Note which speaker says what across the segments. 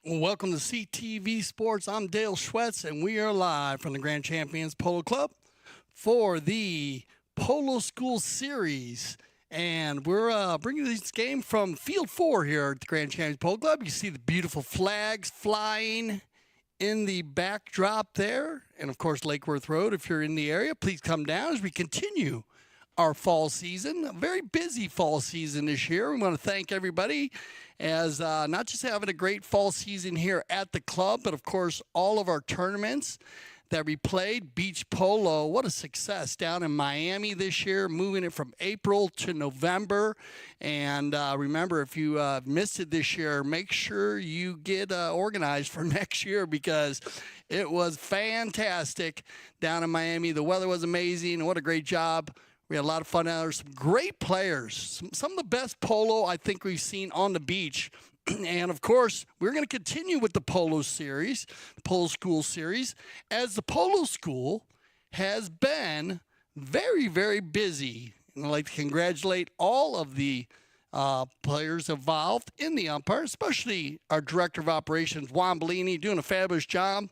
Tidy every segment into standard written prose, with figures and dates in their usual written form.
Speaker 1: Well, welcome to CTV Sports. I'm Dale Schwartz, and we are live from the Grand Champions Polo Club for the Polo School Series. And we're bringing this game from Field 4 here at the Grand Champions Polo Club. You see the beautiful flags flying in the backdrop there. And, of course, Lake Worth Road. If you're in the area, please come down as we continue our fall season. A very busy fall season this year. We want to thank everybody as not just having a great fall season here at the club, but of course all of our tournaments that we played. Beach polo, what a success down in Miami this year, moving it from April to November. And remember, if you missed it this year, make sure you get organized for next year because it was fantastic down in Miami. The weather was amazing. What a great job. We had a lot of fun out there. Some great players. Some of the best polo I think we've seen on the beach. And, of course, we're going to continue with the Polo Series, the Polo School Series, as the Polo School has been very, very busy. And I'd like to congratulate all of the players involved in the umpire, especially our Director of Operations, Juan Bollini, doing a fabulous job.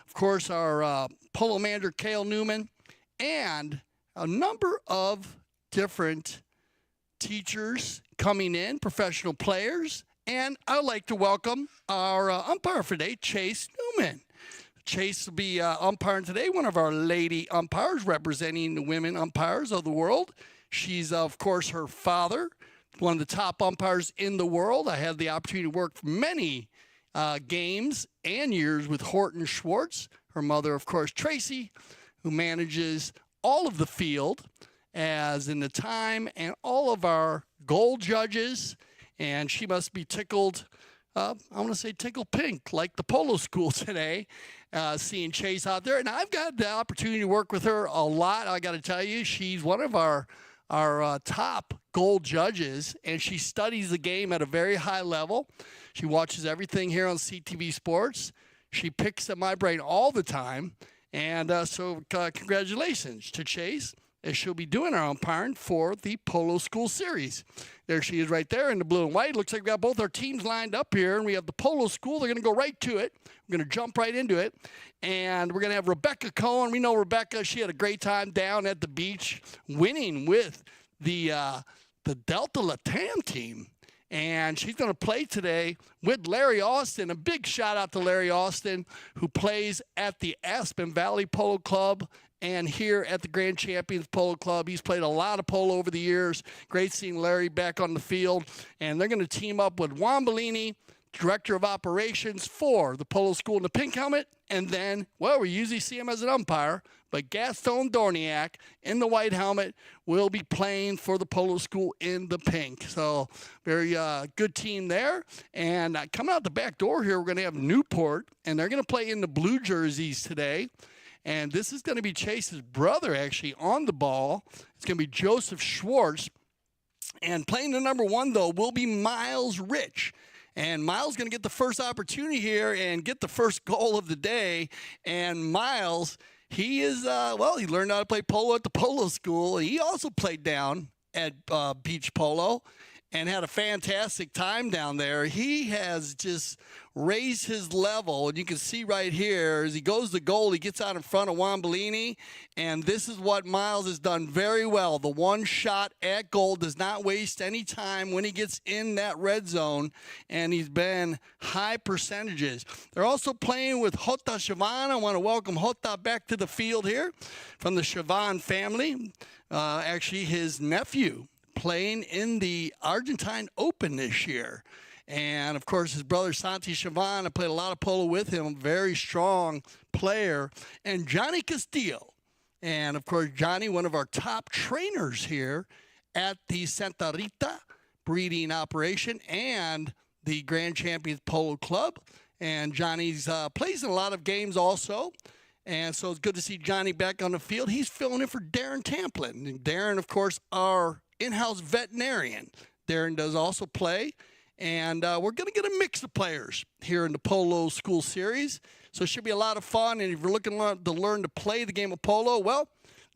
Speaker 1: Of course, our polo manager, Cale Newman, and a number of different teachers coming in, professional players, and I'd like to welcome our umpire for today, Chase Newman. Chase will be umpiring today, one of our lady umpires representing the women umpires of the world. She's, of course, her father, one of the top umpires in the world. I had the opportunity to work for many games and years with Horton Schwartz. Her mother, of course, Tracy, who manages all of the field, as in the time, and all of our goal judges, and she must be tickled, I want to say tickled pink, like the Polo School today, seeing Chase out there. And I've got the opportunity to work with her a lot. I got to tell you, she's one of our top goal judges, and she studies the game at a very high level. She watches everything here on CTV Sports. She picks at my brain all the time. And so congratulations to Chase, as she'll be doing our umpiring for the Polo School Series. There she is right there in the blue and white. Looks like we got both our teams lined up here, and we have the Polo School. They're going to go right to it. We're going to jump right into it. And we're going to have Rebecca Cohen. We know Rebecca. She had a great time down at the beach winning with the Delta Latam team. And she's going to play today with Larry Austin. A big shout out to Larry Austin, who plays at the Aspen Valley Polo Club and here at the Grand Champions Polo Club. He's played a lot of polo over the years. Great seeing Larry back on the field. And they're going to team up with Juan Bollini, Director of Operations for the Polo School in the pink helmet. And then, well, we usually see him as an umpire, but Gaston Dorignac in the white helmet will be playing for the Polo School in the pink. So very good team there. And coming out the back door here, we're going to have Newport, and they're going to play in the blue jerseys today. And this is going to be Chase's brother, actually, on the ball. It's going to be Joseph Schwartz. And playing the number 1, though, will be Miles Rich. And Miles going to get the first opportunity here and get the first goal of the day. And Miles, he is, he learned how to play polo at the Polo School. He also played down at beach polo and had a fantastic time down there. He has just raised his level, and you can see right here as he goes to goal, he gets out in front of Juan Bollini, and this is what Miles has done very well. The one shot at goal, does not waste any time when he gets in that red zone, and he's been high percentages. They're also playing with Jota Chavanne. I want to welcome Jota back to the field here from the Chavanne family. Actually, his nephew playing in the Argentine Open this year. And, of course, his brother Santi Chavanne, I played a lot of polo with him, very strong player. And Jonny Castillo. And, of course, Johnny, one of our top trainers here at the Santa Rita breeding operation and the Grand Champions Polo Club. And Johnny's plays in a lot of games also. And so it's good to see Johnny back on the field. He's filling in for Darren Tamplin. And Darren, of course, our in-house veterinarian. Darren does also play. And we're going to get a mix of players here in the Polo School Series. So it should be a lot of fun. And if you're looking to learn to play the game of polo, well,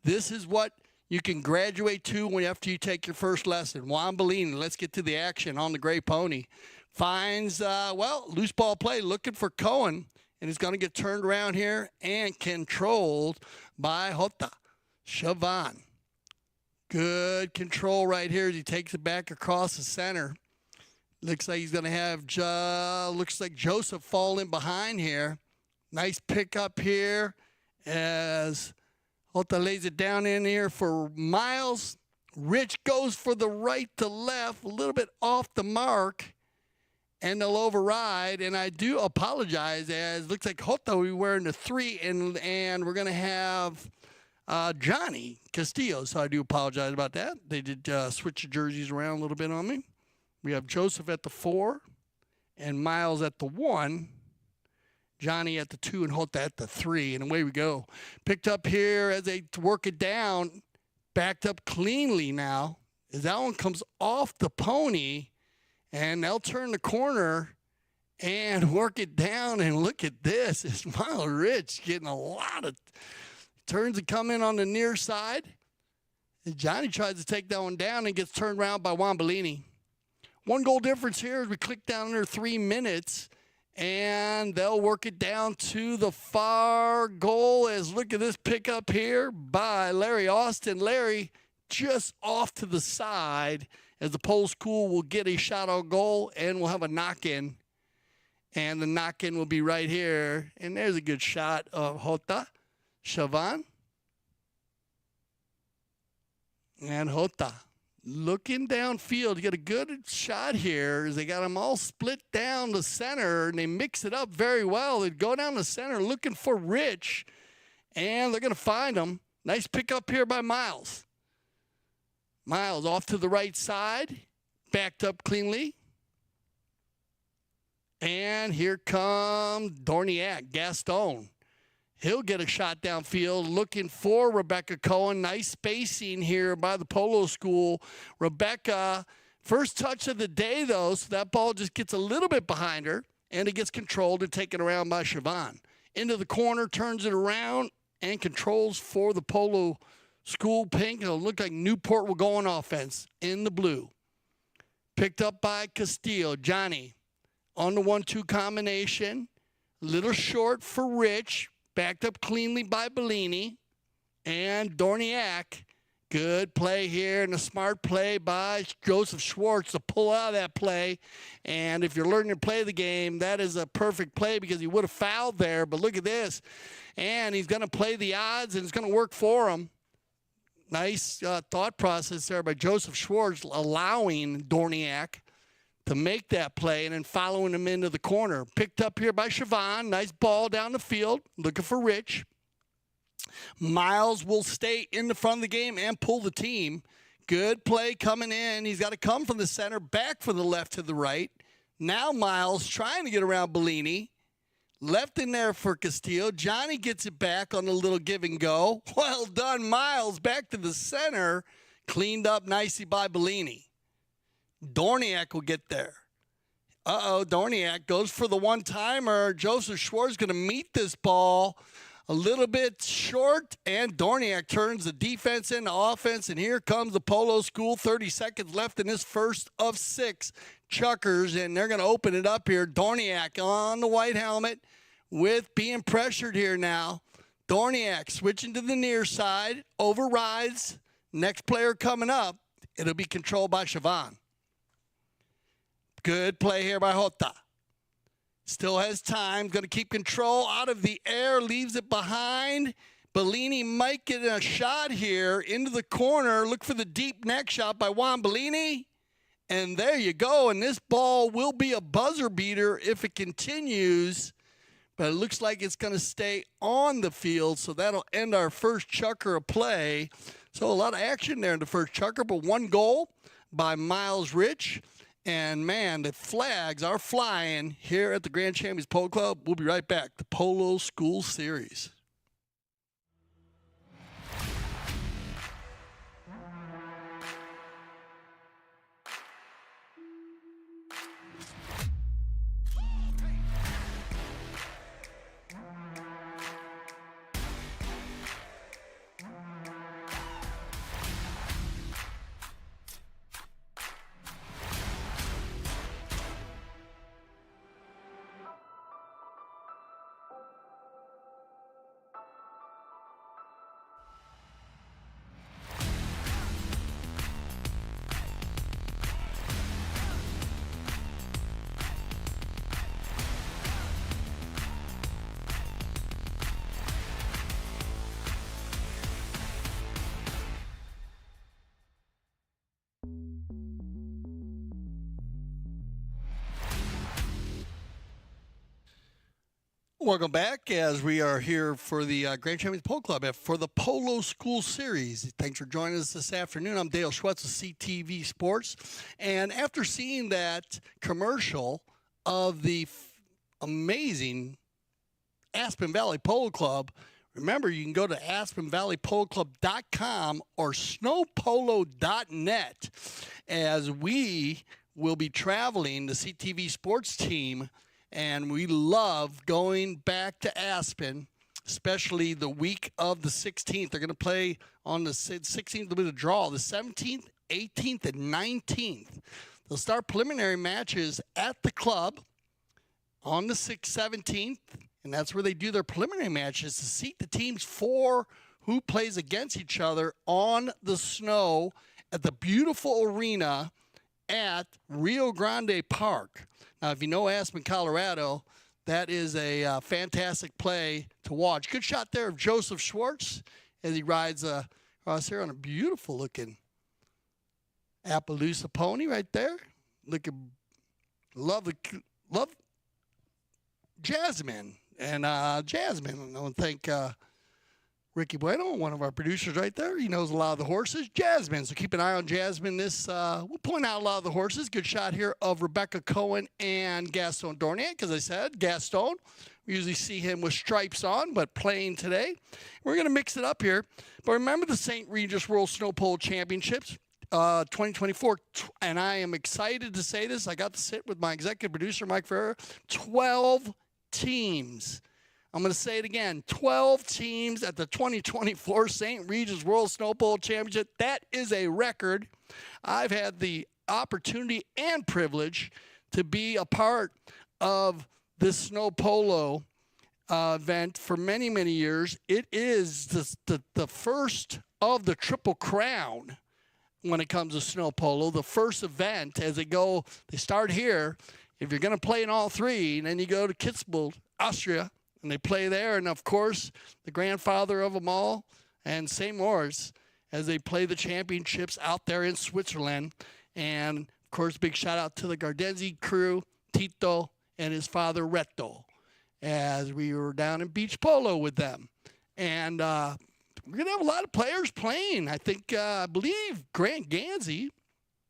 Speaker 1: this is what you can graduate to after you take your first lesson. Juan Bollini, let's get to the action on the gray pony finds, loose ball play, looking for Cohen, and he's going to get turned around here and controlled by Jota Chavanne. Good control right here as he takes it back across the center. Looks like he's going to have, looks like Joseph fall in behind here. Nice pickup here as Jota lays it down in here for Miles. Rich goes for the right to left, a little bit off the mark, and they'll override. And I do apologize, as looks like Jota will be wearing the 3, and we're going to have Jonny Castillo. So I do apologize about that. They did switch the jerseys around a little bit on me. We have Joseph at the 4 and Miles at the 1. Jonny at the 2 and Jota at the 3. And away we go. Picked up here as they work it down. Backed up cleanly now. As that one comes off the pony. And they'll turn the corner and work it down. And look at this. It's Miles Rich getting a lot of turns to come in on the near side. And Jonny tries to take that one down and gets turned around by Juan Bollini. 1 goal difference here as we click down under 3 minutes. And they'll work it down to the far goal. As look at this pickup here by Larry Austin. Larry just off to the side as the Polo School will get a shot on goal and we'll have a knock-in. And the knock-in will be right here. And there's a good shot of Jota Chavanne. And Jota looking downfield to get a good shot here as they got them all split down the center, and they mix it up very well. They go down the center looking for Rich, and they're going to find him. Nice pickup here by Miles. Miles off to the right side, backed up cleanly. And here comes Dorignac, Gaston. He'll get a shot downfield looking for Rebecca Cohen. Nice spacing here by the Polo School. Rebecca, first touch of the day, though, so that ball just gets a little bit behind her, and it gets controlled and taken around by Chavanne. Into the corner, turns it around, and controls for the Polo School pink. It'll look like Newport will go on offense in the blue. Picked up by Castillo. Jonny on the 1-2 combination. Little short for Rich. Backed up cleanly by Bollini. And Dorignac. Good play here and a smart play by Joseph Schwartz to pull out of that play. And if you're learning to play the game, that is a perfect play because he would have fouled there. But look at this. And he's going to play the odds, and it's going to work for him. Nice thought process there by Joseph Schwartz, allowing Dorignac to make that play and then following him into the corner. Picked up here by Chavanne. Nice ball down the field. Looking for Rich. Miles will stay in the front of the game and pull the team. Good play coming in. He's got to come from the center, back from the left to the right. Now Miles trying to get around Bollini. Left in there for Castillo. Jonny gets it back on the little give and go. Well done, Miles. Back to the center. Cleaned up nicely by Bollini. Dorignac will get there. Dorignac goes for the one-timer. Joseph Schwartz going to meet this ball a little bit short, and Dorignac turns the defense into offense, and here comes the Polo School. 30 seconds left in this first of 6 chuckers, and they're going to open it up here. Dorignac on the white helmet with being pressured here now. Dorignac switching to the near side, overrides. Next player coming up, it'll be controlled by Chavanne. Good play here by Jota. Still has time. Going to keep control out of the air. Leaves it behind. Bollini might get a shot here into the corner. Look for the deep neck shot by Juan Bollini. And there you go. And this ball will be a buzzer beater if it continues. But it looks like it's going to stay on the field. So that'll end our first chukker of play. So a lot of action there in the first chukker. But 1 goal by Miles Rich. And, man, the flags are flying here at the Grand Champions Polo Club. We'll be right back. The Polo School Series. Welcome back as we are here for the Grand Champions Polo Club for the Polo School Series. Thanks for joining us this afternoon. I'm Dale Schwartz of CTV Sports. And after seeing that commercial of the amazing Aspen Valley Polo Club, remember you can go to aspenvalleypoloclub.com or snowpolo.net as we will be traveling, the CTV Sports team, and we love going back to Aspen, especially the week of the 16th. They're going to play on the 16th, with a draw, the 17th, 18th, and 19th. They'll start preliminary matches at the club on the 17th, and that's where they do their preliminary matches to seat the teams for who plays against each other on the snow at the beautiful arena at Rio Grande Park. Now, if you know Aspen, Colorado, that is a fantastic play to watch. Good shot there of Joseph Schwartz as he rides across here on a beautiful-looking Appaloosa pony right there. Love Jasmine. And Jasmine, I want to thank Ricky Bueno, one of our producers right there. He knows a lot of the horses. Jasmine, so keep an eye on Jasmine. We'll point out a lot of the horses. Good shot here of Rebecca Cohen and Gaston Dorignac. As I said, Gaston, we usually see him with stripes on, but playing today. We're going to mix it up here. But remember the St. Regis World Snow Polo Championships 2024, and I am excited to say this. I got to sit with my executive producer, Mike Ferrer. 12 teams. I'm going to say it again, 12 teams at the 2024 St. Regis World Snow Polo Championship. That is a record. I've had the opportunity and privilege to be a part of this snow polo event for many, many years. It is the first of the Triple Crown when it comes to snow polo, the first event as they start here. If you're going to play in all three, then you go to Kitzbühel, Austria, and they play there. And, of course, the grandfather of them all, and St. Moritz, as they play the championships out there in Switzerland. And, of course, big shout-out to the Gardenzi crew, Tito and his father, Reto, as we were down in beach polo with them. And we're going to have a lot of players playing. I believe Grant Ganzi,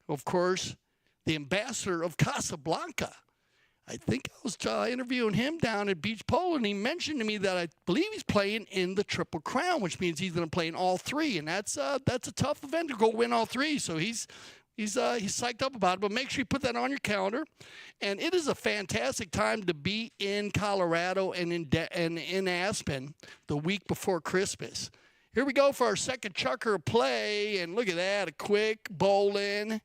Speaker 1: of course, the ambassador of Casablanca. I think I was interviewing him down at Beach Polo, and he mentioned to me that I believe he's playing in the Triple Crown, which means he's going to play in all three, and that's a tough event to go win all three. So he's psyched up about it. But make sure you put that on your calendar. And it is a fantastic time to be in Colorado and in Aspen the week before Christmas. Here we go for our second chucker play, and look at that, a quick bowl-in.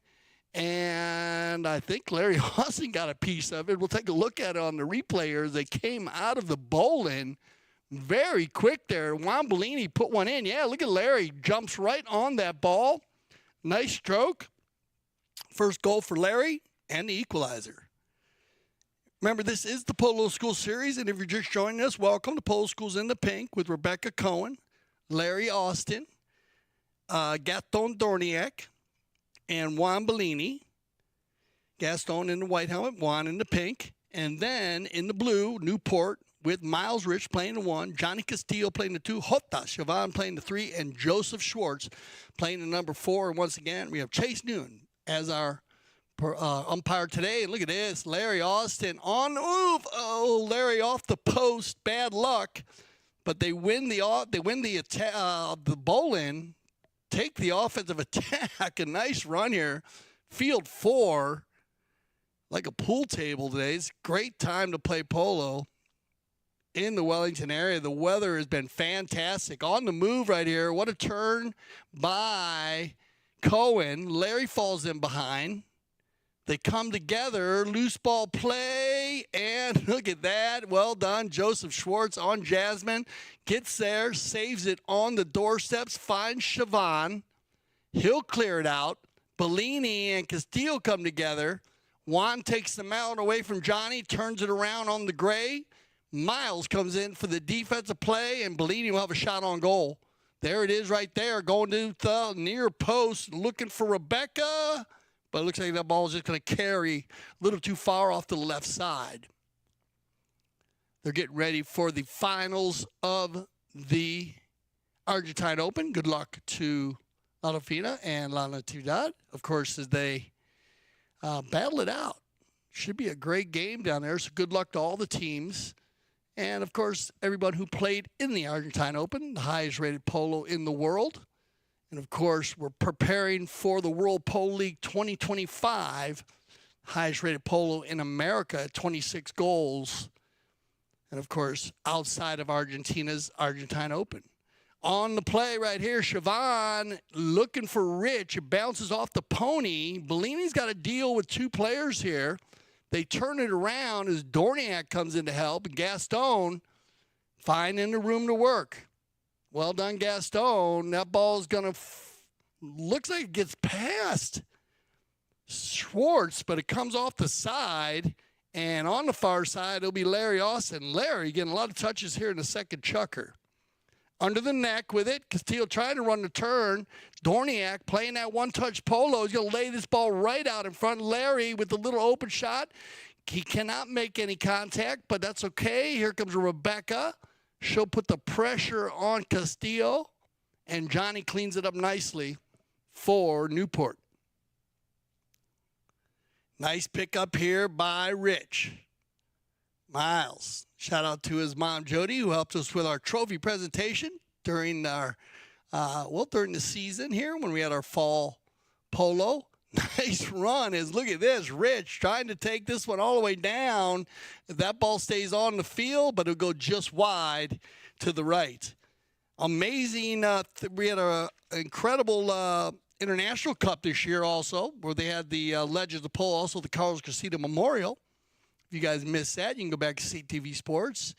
Speaker 1: And I think Larry Austin got a piece of it. We'll take a look at it on the replay here as they came out of the bowl-in very quick there. Juan Bollini put one in. Yeah, look at Larry. Jumps right on that ball. Nice stroke. First goal for Larry and the equalizer. Remember, this is the Polo School Series, and if you're just joining us, welcome to Polo School's in the Pink with Rebecca Cohen, Larry Austin, Gaston Dorignac, and Juan Bollini. Gaston in the white helmet, Juan in the pink. And then in the blue, Newport with Miles Rich playing the 1, Jonny Castillo playing the 2, Jota Chavanne playing the 3, and Joseph Schwartz playing the number 4. And once again, we have Chase Noon as our umpire today. And look at this, Larry Austin on the move. Oh, Larry off the post, bad luck. But they win the bowl-in. Take the offensive attack. A nice run here. Field 4, like a pool table today. It's a great time to play polo in the Wellington area. The weather has been fantastic. On the move right here. What a turn by Cohen. Larry falls in behind. They come together. Loose ball play. And look at that. Well done. Joseph Schwartz on Jasmine. Gets there. Saves it on the doorsteps. Finds Chavanne. He'll clear it out. Bollini and Castillo come together. Juan takes the mallet away from Jonny. Turns it around on the gray. Miles comes in for the defensive play. And Bollini will have a shot on goal. There it is right there. Going to the near post. Looking for Rebecca. But it looks like that ball is just going to carry a little too far off to the left side. They're getting ready for the finals of the Argentine Open. Good luck to La Fina and La Natividad, of course, as they battle it out. Should be a great game down there, so good luck to all the teams. And, of course, everyone who played in the Argentine Open, the highest-rated polo in the world. And, of course, we're preparing for the World Polo League 2025, highest-rated polo in America at 26 goals. And, of course, outside of Argentina's Argentine Open. On the play right here, Chavanne looking for Rich. It bounces off the pony. Bollini's got to deal with two players here. They turn it around as Dorignac comes in to help. And Gaston finding the room to work. Well done, Gaston. That ball is going to looks like it gets past Schwartz, but it comes off the side. And on the far side, it'll be Larry Austin. Larry getting a lot of touches here in the second chukker. Under the neck with it. Castillo trying to run the turn. Dorignac playing that one-touch polo. He's going to lay this ball right out in front. Larry with the little open shot. He cannot make any contact, but that's okay. Here comes Rebecca. She'll put the pressure on Castillo. And Johnny cleans it up nicely for Newport. Nice pickup here by Rich. Miles. Shout out to his mom, Jody, who helped us with our trophy presentation during our, during the season here when we had our fall polo. Nice run. Look at this. Rich trying to take this one all the way down. That ball stays on the field, but it'll go just wide to the right. Amazing. We had an incredible International Cup this year also, where they had the Legends of Polo, also the Carlos Castillo Memorial. If you guys missed that, you can go back to CTV Sports.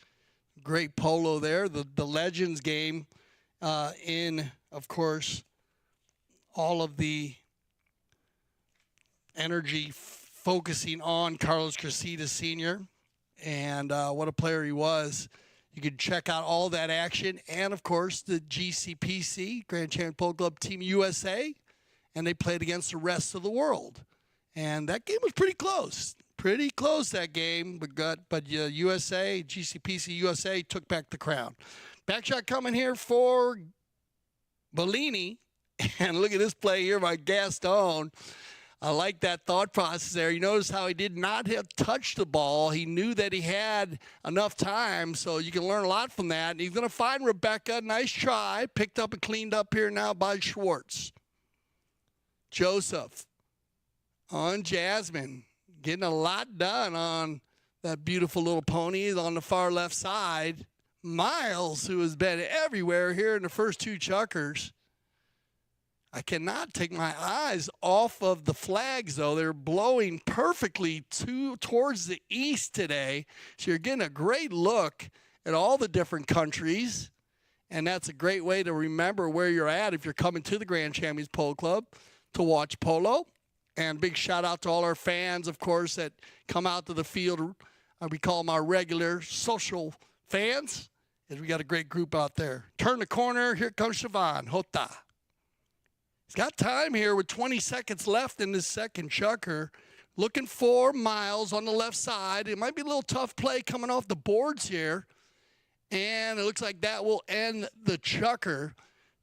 Speaker 1: Great polo there. The Legends game in, of course, all of the energy focusing on Carlos Castillo Sr. And what a player he was. You can check out all that action. And, of course, the GCPC, Grand Champion Polo Club Team USA. And they played against the rest of the world. And that game was pretty close. Pretty close, that game. But USA, GCPC USA took back the crown. Back shot coming here for Bollini. And look at this play here by Gaston. I like that thought process there. You notice how he did not have touched the ball. He knew that he had enough time, so you can learn a lot from that. And he's going to find Rebecca. Nice try. Picked up and cleaned up here now by Schwartz. Joseph on Jasmine. Getting a lot done on that beautiful little pony on the far left side. Miles, who has been everywhere here in the first two chukkers. I cannot take my eyes off of the flags, though. They're blowing perfectly towards the east today. So you're getting a great look at all the different countries. And that's a great way to remember where you're at if you're coming to the Grand Champions Polo Club to watch polo. And big shout out to all our fans, of course, that come out to the field. We call them our regular social fans. And we got a great group out there. Turn the corner. Here comes Chavanne. Jota. He's got time here with 20 seconds left in this second chukker. Looking for Miles on the left side. It might be a little tough play coming off the boards here. And it looks like that will end the chukker.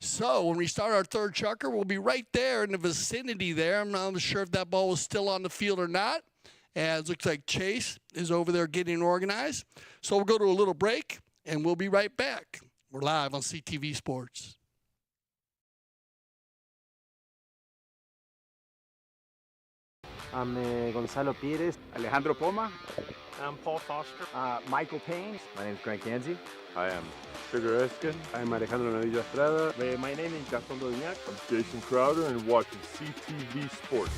Speaker 1: So when we start our third chukker, we'll be right there in the vicinity there. I'm not sure if that ball was still on the field or not. As it looks like Chase is over there getting organized. So we'll go to a little break, and we'll be right back. We're live on CTV Sports.
Speaker 2: I'm Gonzalo Pires.
Speaker 3: Alejandro Poma.
Speaker 4: I'm Paul Foster.
Speaker 2: Michael Payne. My name is Greg Gansey.
Speaker 5: I am Sugar Eskin. I'm Alejandro Navillo Estrada.
Speaker 4: My name is Gaston Dorignac.
Speaker 5: I'm Jason Crowder and watching CTV Sports.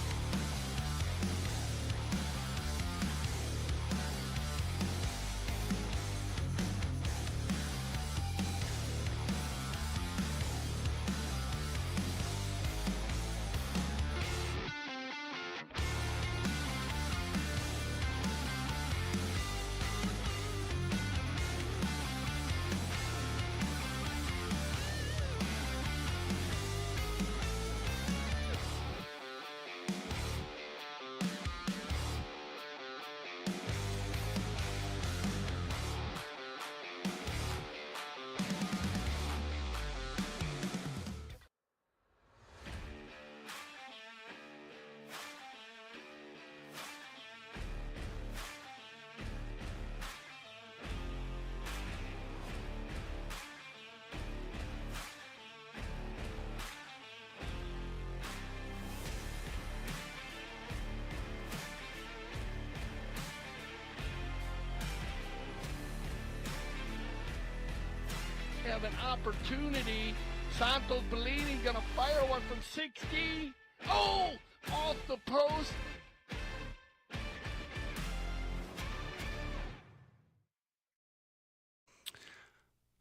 Speaker 1: have an opportunity. Santos Bellini going to fire one from 60. Oh, off the post.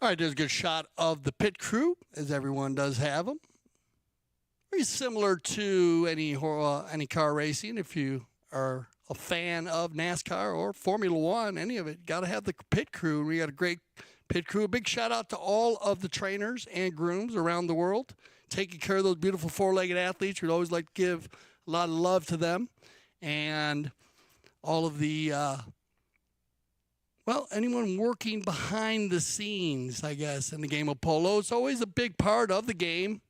Speaker 1: All right, there's a good shot of the pit crew, as everyone does have them. Very similar to any car racing. If you are a fan of NASCAR or Formula One, any of it, got to have the pit crew. We got a great pit crew. A big shout out to all of the trainers and grooms around the world taking care of those beautiful four-legged athletes. We'd always like to give a lot of love to them. And all of the anyone working behind the scenes, I guess, in the game of polo. It's always a big part of the game.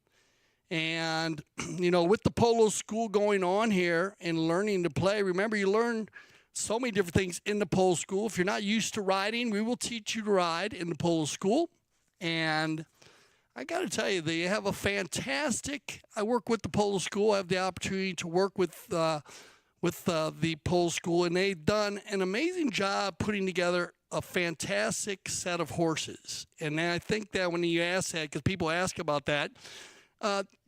Speaker 1: And, with the Polo School going on here and learning to play, remember, you learn so many different things in the Polo School. If you're not used to riding, we will teach you to ride in the Polo School. And I got to tell you, they have a fantastic, I work with the Polo School. I have the opportunity to work with the Polo School, and they've done an amazing job putting together a fantastic set of horses. And I think that when you ask that, because people ask about that,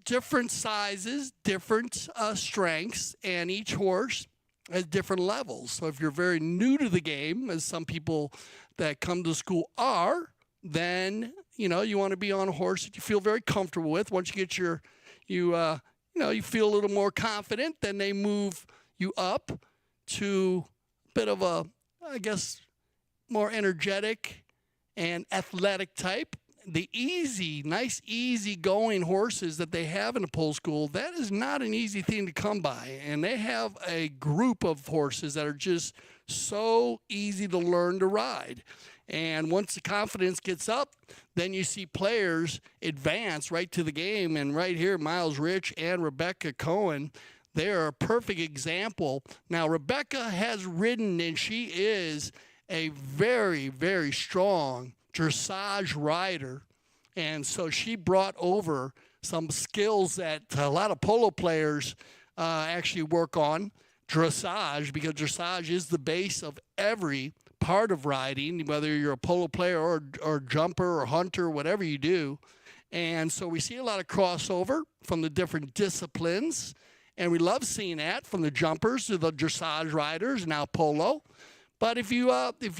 Speaker 1: different sizes, different strengths, and each horse has different levels. So if you're very new to the game, as some people that come to school are, then, you want to be on a horse that you feel very comfortable with. Once you get you feel a little more confident, then they move you up to a bit of a, I guess, more energetic and athletic type. The nice, easy-going horses that they have in the Polo School, that is not an easy thing to come by. And they have a group of horses that are just so easy to learn to ride. And once the confidence gets up, then you see players advance right to the game. And right here, Miles Rich and Rebecca Cohen, they're a perfect example. Now, Rebecca has ridden, and she is a very, very strong dressage rider. And so she brought over some skills that a lot of polo players actually work on, dressage, because dressage is the base of every part of riding, whether you're a polo player or jumper or hunter, whatever you do. And so we see a lot of crossover from the different disciplines. And we love seeing that, from the jumpers to the dressage riders, now polo. But if you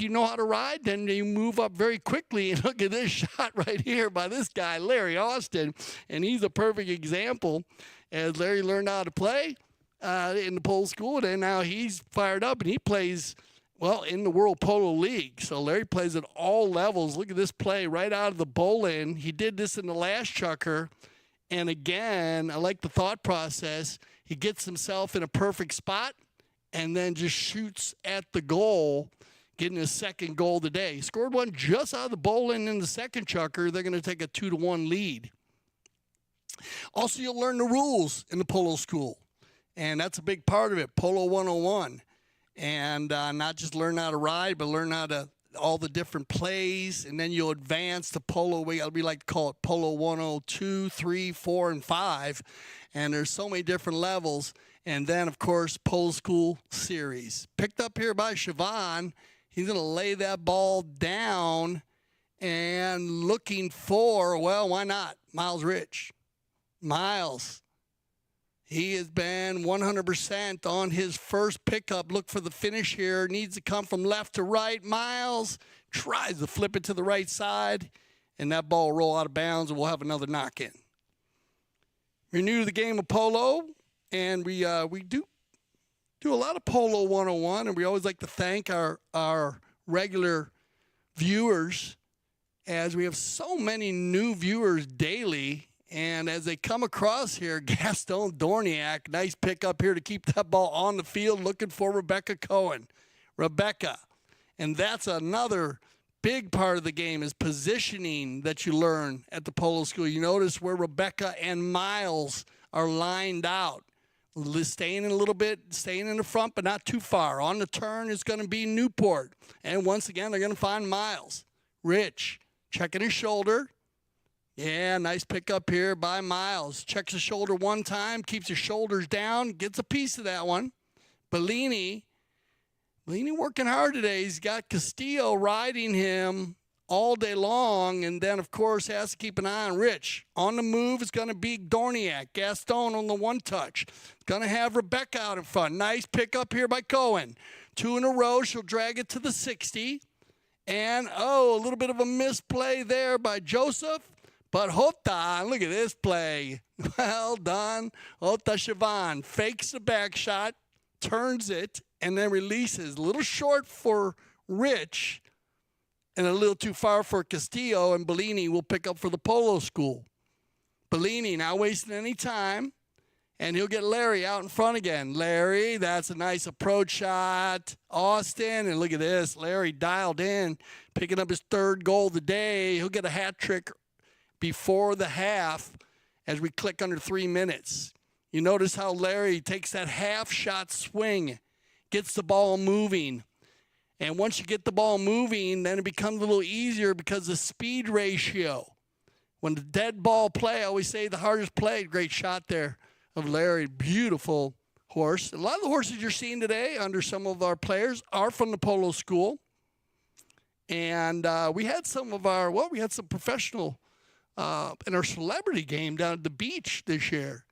Speaker 1: know how to ride, then you move up very quickly. And look at this shot right here by this guy, Larry Austin. And he's a perfect example, as Larry learned how to play in the Polo School. And now he's fired up, and he plays, in the World Polo League. So Larry plays at all levels. Look at this play right out of the bowl-in. He did this in the last chukker. And again, I like the thought process. He gets himself in a perfect spot and then just shoots at the goal, getting his second goal today. He scored one just out of the bowl-in the second chukker. They're going to take a 2-1 lead. Also, you'll learn the rules in the Polo School, and that's a big part of it, Polo 101. And not just learn how to ride, but learn how to all the different plays, and then you'll advance to Polo. We like to call it Polo 102, 3, 4, and 5. And there's so many different levels. And then, of course, Polo School Series. Picked up here by Chavanne. He's going to lay that ball down and looking for, why not, Miles Rich. Miles. He has been 100% on his first pickup. Look for the finish here. Needs to come from left to right. Miles tries to flip it to the right side, and that ball will roll out of bounds, and we'll have another knock-in. We're new to the game of polo, and we do a lot of Polo 101, and we always like to thank our regular viewers, as we have so many new viewers daily. And as they come across here, Gaston Dorignac, nice pickup here to keep that ball on the field, looking for Rebecca Cohen. Rebecca. And that's another big part of the game, is positioning that you learn at the Polo School. You notice where Rebecca and Miles are lined out. Staying in a little bit, staying in the front, but not too far. On the turn is going to be Newport. And once again, they're going to find Miles. Rich, checking his shoulder. Yeah, nice pickup here by Miles. Checks his shoulder one time, keeps his shoulders down, gets a piece of that one. Bellini working hard today. He's got Castillo riding him all day long. And then, of course, has to keep an eye on Rich. On the move is going to be Dorignac. Gaston on the one touch. Going to have Rebecca out in front. Nice pickup here by Cohen. 2 in a row. She'll drag it to the 60. And, a little bit of a misplay there by Joseph. But Jota, look at this play. Well done. Jota Chavanne fakes the back shot, turns it, and then releases. A little short for Rich and a little too far for Castillo, and Bollini will pick up for the Polo School. Bollini not wasting any time, and he'll get Larry out in front again. Larry, that's a nice approach shot. Austin, and look at this. Larry dialed in, picking up his 3rd goal of the day. He'll get a hat trick before the half as we click under 3 minutes. You notice how Larry takes that half shot swing, gets the ball moving. And once you get the ball moving, then it becomes a little easier because the speed ratio. When the dead ball play, I always say the hardest play. Great shot there of Larry. Beautiful horse. A lot of the horses you're seeing today under some of our players are from the Polo School. And we had some professional in our celebrity game down at the beach this year,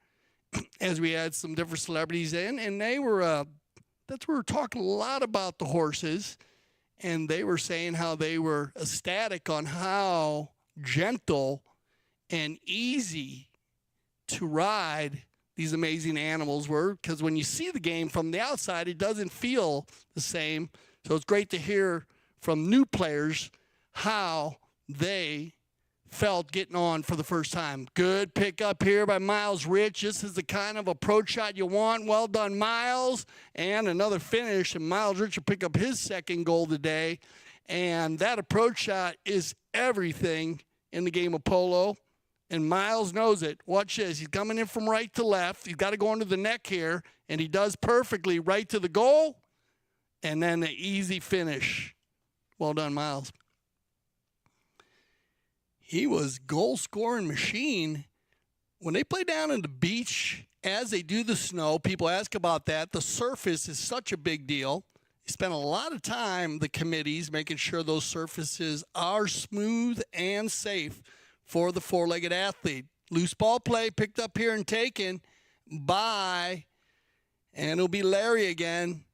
Speaker 1: as we had some different celebrities in, and they were, that's where we were talking a lot about the horses, and they were saying how they were ecstatic on how gentle and easy to ride these amazing animals were, because when you see the game from the outside, it doesn't feel the same. So it's great to hear from new players how they felt getting on for the first time. Good pickup here by Miles Rich. This is the kind of approach shot you want. Well done, Miles. And another finish, and Miles Rich will pick up his 2nd goal today. And that approach shot is everything in the game of polo. And Miles knows it. Watch this. He's coming in from right to left. He's got to go under the neck here, and he does perfectly right to the goal. And then the easy finish. Well done, Miles. He was goal-scoring machine. When they play down on the beach, as they do the snow, people ask about that. The surface is such a big deal. They spend a lot of time, the committees, making sure those surfaces are smooth and safe for the 4-legged athlete. Loose ball play picked up here and taken by, and it'll be Larry again,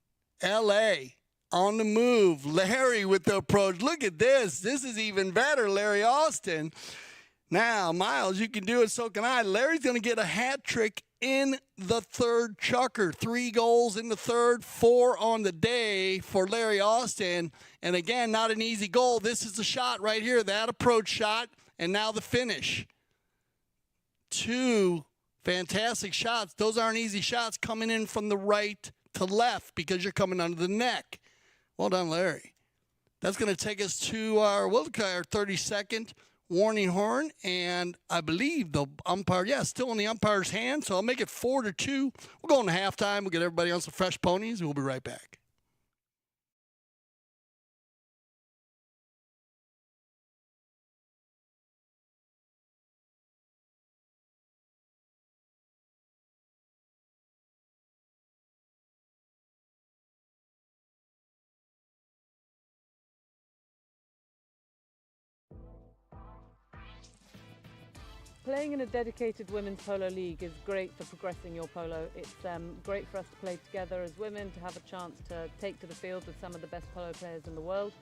Speaker 1: L.A., on the move. Larry with the approach. Look at this. This is even better, Larry Austin. Now, Miles, you can do it, so can I. Larry's going to get a hat trick in the 3rd chukker. 3 goals in the 3rd, 4 on the day for Larry Austin. And again, not an easy goal. This is the shot right here, that approach shot, and now the finish. 2 fantastic shots. Those aren't easy shots coming in from the right to left because you're coming under the neck. Well done, Larry. That's going to take us to our 32nd warning horn, and I believe the umpire, still in the umpire's hand, so I'll make it 4-2. We'll go into halftime. We'll get everybody on some fresh ponies, and we'll be right back.
Speaker 3: Playing in a dedicated women's polo league is great for progressing your polo. It's great for us to play together as women, to have a chance to take to the field with some of the best polo players in the world.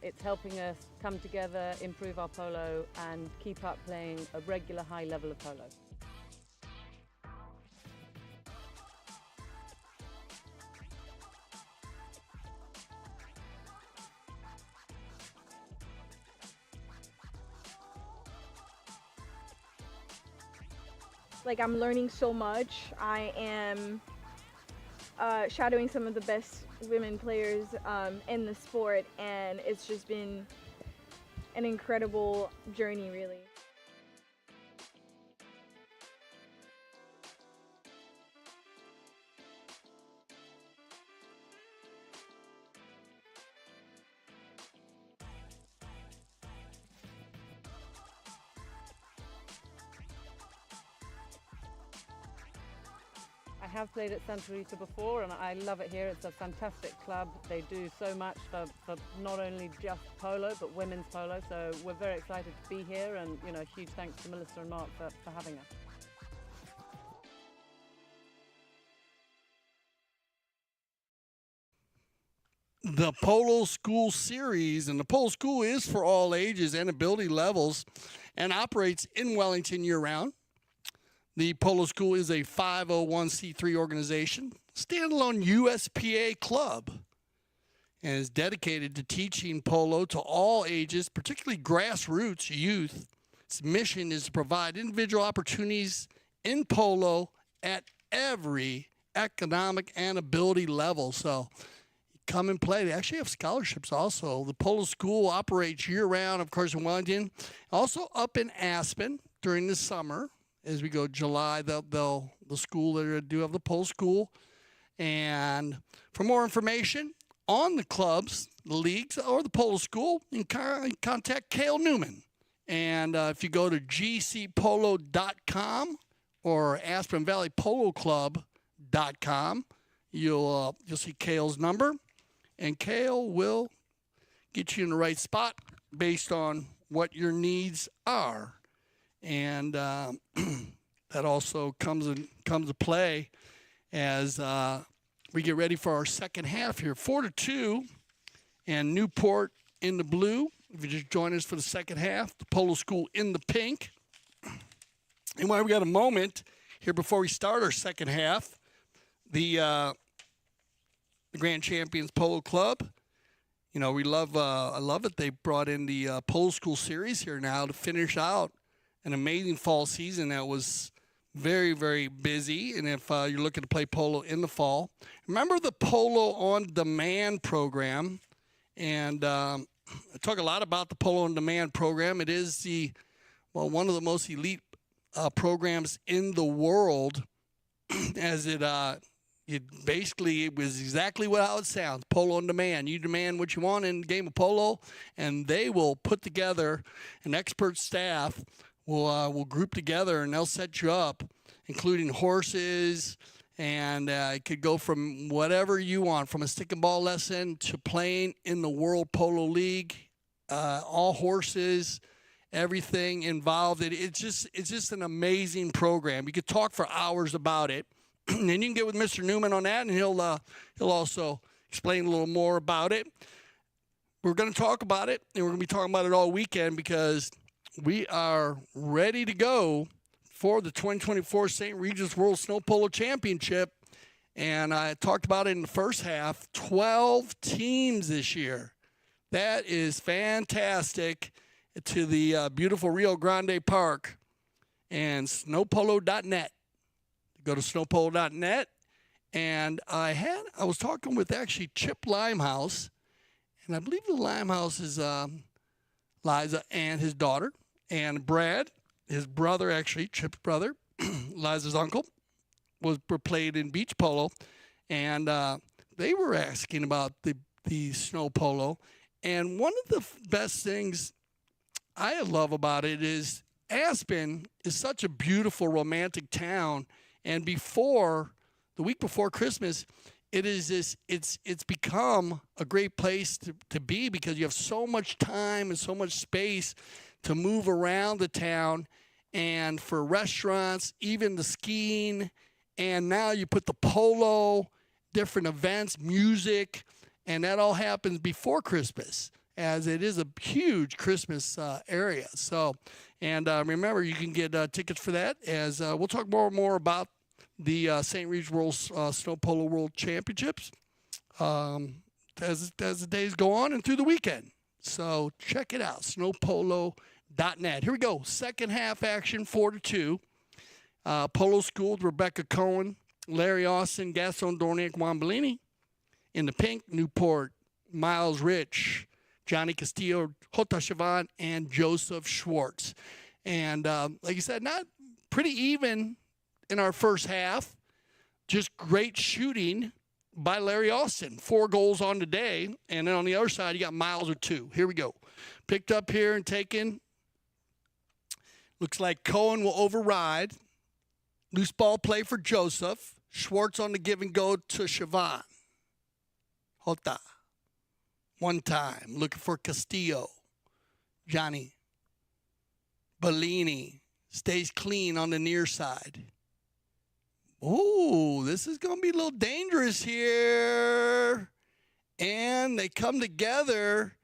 Speaker 3: It's helping us come together, improve our polo, and keep up playing a regular high level of polo.
Speaker 6: I'm learning so much. I am shadowing some of the best women players in the sport, and it's just been an incredible journey, really.
Speaker 3: I have played at Santa Rita before, and I love it here. It's a fantastic club. They do so much for not only just polo, but women's polo. So we're very excited to be here, and huge thanks to Melissa and Mark for having us.
Speaker 1: The Polo School Series, and the Polo School is for all ages and ability levels and operates in Wellington year-round. The Polo School is a 501c3 organization, standalone USPA club, and is dedicated to teaching polo to all ages, particularly grassroots youth. Its mission is to provide individual opportunities in polo at every economic and ability level. So come and play. They actually have scholarships also. The Polo School operates year-round, of course, in Wellington. Also up in Aspen during the summer. As we go July, the school that do have the Polo School. And for more information on the clubs, the leagues, or the Polo School, you can contact Cale Newman. And if you go to gcpolo.com or aspenvalleypoloclub.com, you'll see Cale's number. And Cale will get you in the right spot based on what your needs are. And that also comes to play as we get ready for our second half here. 4-2, and Newport in the blue. If you just join us for the second half, the Polo School in the pink. And while we got a moment here before we start our second half, the Grand Champions Polo Club. I love it. They brought in the Polo School Series here now to finish out an amazing fall season that was very, very busy. And if you're looking to play polo in the fall, remember the Polo on Demand program. And I talk a lot about the Polo on Demand program. It is one of the most elite programs in the world, as it was exactly how it sounds. Polo on demand. You demand what you want in the game of polo, and they will put together an expert staff. Will group together, and they'll set you up, including horses, and it could go from whatever you want, from a stick and ball lesson to playing in the World Polo League. All horses, everything involved. It's just an amazing program. You could talk for hours about it. And then you can get with Mr. Newman on that, and he'll also explain a little more about it. We're going to talk about it, and we're going to be talking about it all weekend because we are ready to go for the 2024 St. Regis World Snow Polo Championship. And I talked about it in the first half, 12 teams this year. That is fantastic, to the beautiful Rio Grande Park and snowpolo.net. Go to snowpolo.net, and I was talking with actually Chip Limehouse, and I believe the Limehouse is Liza and his daughter, and Brad, his brother, actually Chip's brother, Liza's uncle, were played in beach polo, and they were asking about the snow polo. And one of the best things I love about it is Aspen is such a beautiful, romantic town. And the week before Christmas, it's become a great place to be because you have so much time and so much space to move around the town, and for restaurants, even the skiing, and now you put the polo, different events, music, and that all happens before Christmas, as it is a huge Christmas area. So, and remember, you can get tickets for that, as we'll talk more and more about the St. Regis World Snow Polo World Championships as the days go on and through the weekend. So check it out, snowpolo.net. Here we go, second half action, 4-2. Polo School with Rebecca Cohen, Larry Austin, Gaston Dorignac, Juan Bollini. In the pink, Newport, Miles Rich, Jonny Castillo, Jota Chavanne, and Joseph Schwartz. And like I said, not pretty even in our first half. Just great shooting by Larry Austin. 4 goals on the day. And then on the other side, you got Miles with 2. Here we go. Picked up here and taken. Looks like Cohen will override. Loose ball play for Joseph. Schwartz on the give and go to Chavanne. Jota. One time. Looking for Castillo. Jonny. Bollini. Stays clean on the near side. Oh, this is going to be a little dangerous here. And they come together.